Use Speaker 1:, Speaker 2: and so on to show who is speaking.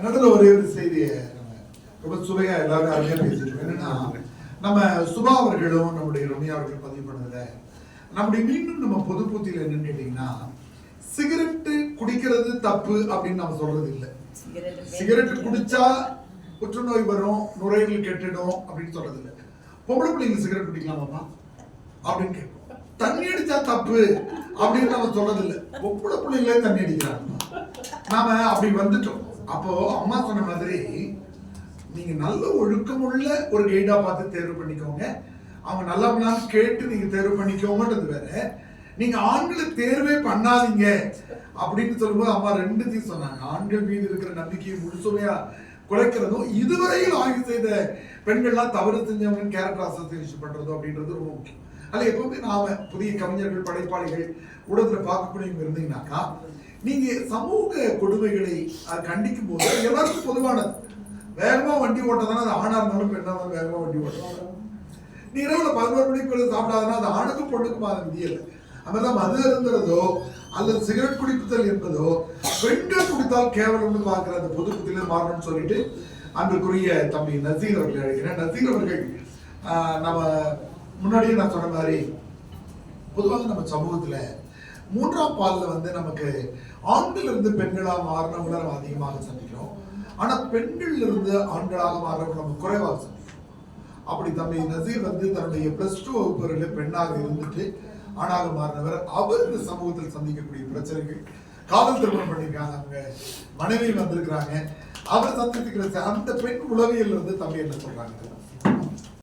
Speaker 1: நடுவில் ஒரே ஒரு செய்தியை ரொம்ப சுவையா எல்லாரும் அருமையா பேசிட்டு என்னன்னா, நம்ம சுபா அவர்களும் நம்முடைய ரம்யா அவர்கள் பதிவு பண்ணதுல நம்முடைய மீண்டும் நம்ம பொது பூத்தியில என்னன்னு கேட்டீங்கன்னா, சிகரெட்டு குடிக்கிறது தப்பு அப்படின்னு நம்ம சொல்றது இல்லை. சிகரெட்டு குடிச்சா புற்றுநோய் வரும், நுரையீரல் கெட்டுடும் அப்படின்னு சொல்றது இல்லை. பொம்பளை பிள்ளைங்க சிகரெட் குடிக்கலாமாப்பா அப்படின்னு கேட்போம். தண்ணி அடிச்சா தப்பு அப்படின்னு நம்ம சொல்றது இல்லை. பொம்பளை பிள்ளைங்களே தண்ணி அடிக்கிறாங்க. நாம அப்படி வந்துட்டோம். அப்போ அம்மா சொன்ன மாதிரி நீங்க நல்ல ஒழுக்கமுள்ள ஒரு கைடா பார்த்து தேர்வு பண்ணிக்கோங்க. அவங்க நல்லா கேட்டு நீங்க தேர்வு பண்ணிக்கோங்கன்றது வேற. நீங்க ஆண்களை தேர்வே பண்ணாதீங்க அப்படின்னு சொல்லும்போது அம்மா ரெண்டுத்தையும் சொன்னாங்க. ஆண்கள் மீது இருக்கிற நம்பிக்கையை முழுசுமையா குறைக்கிறதும், இதுவரையில் ஆய்வு செய்த பெண்கள்லாம் தவறு செஞ்சவங்க கேரக்டர் அசோசியேஷன் பண்றதும் அப்படின்றது ரொம்ப முக்கியம். அது எப்பவுமே நாம புதிய கவிஞர்கள், படைப்பாளிகள், ஊடகத்துல பார்க்கக்கூடியவங்க இருந்தீங்கன்னாக்கா, நீங்க சமூக கொடுமைகளை கண்டிக்கும் போது எல்லாருக்கும் பொதுவானது. வேகமா வண்டி ஓட்டதானே அது ஆணா இருந்தாலும் பெண்ணா இருந்தாலும் வேகமா வண்டி ஓட்டணும். நீ இரவுல 11 மணிக்கு சாப்பிடாதுன்னா அது ஆணுக்கும் பொண்ணுக்கும் அது விதி இல்லை. அதுதான் மது அருந்துறதோ அல்லது சிகரெட் குடிப்புதல் என்பதோ பெண்கள் குடித்தால் கேவலம்னு பார்க்கிற அந்த பொது புத்தியில மாறணும்னு சொல்லிட்டு அன்றைக்குரிய தம்பி நசீர் அவர்கள் அழைக்கிறேன். நசீர் அவர்கள் நம்ம முன்னாடியே நான் சொன்ன மாதிரி பொதுவாக நம்ம சமூகத்துல 3ஆம் பால்ல நமக்கு ஆண்கள் இருந்து பெண்களா மாறினவங்களை நம்ம அதிகமாக சந்திக்கிறோம். ஆனா பெண்கள்ல இருந்து ஆண்களாக மாறினவங்க நம்ம குறைவாக சந்திக்கிறோம். அப்படி தம்பி நசீர் தன்னுடைய +2 வகுப்புல பெண்ணாக இருந்துட்டு ஆணாக மாறினவர். அவர் இந்த சமூகத்தில் சந்திக்கக்கூடிய பிரச்சனைகள், காதல் திருமணம் பண்ணியிருக்காங்க, அவங்க மனைவி வந்திருக்கிறாங்க, அவர் சந்திக்கிற அந்த பெண் உளவியல் தம்பி என்ன சொல்றாங்க?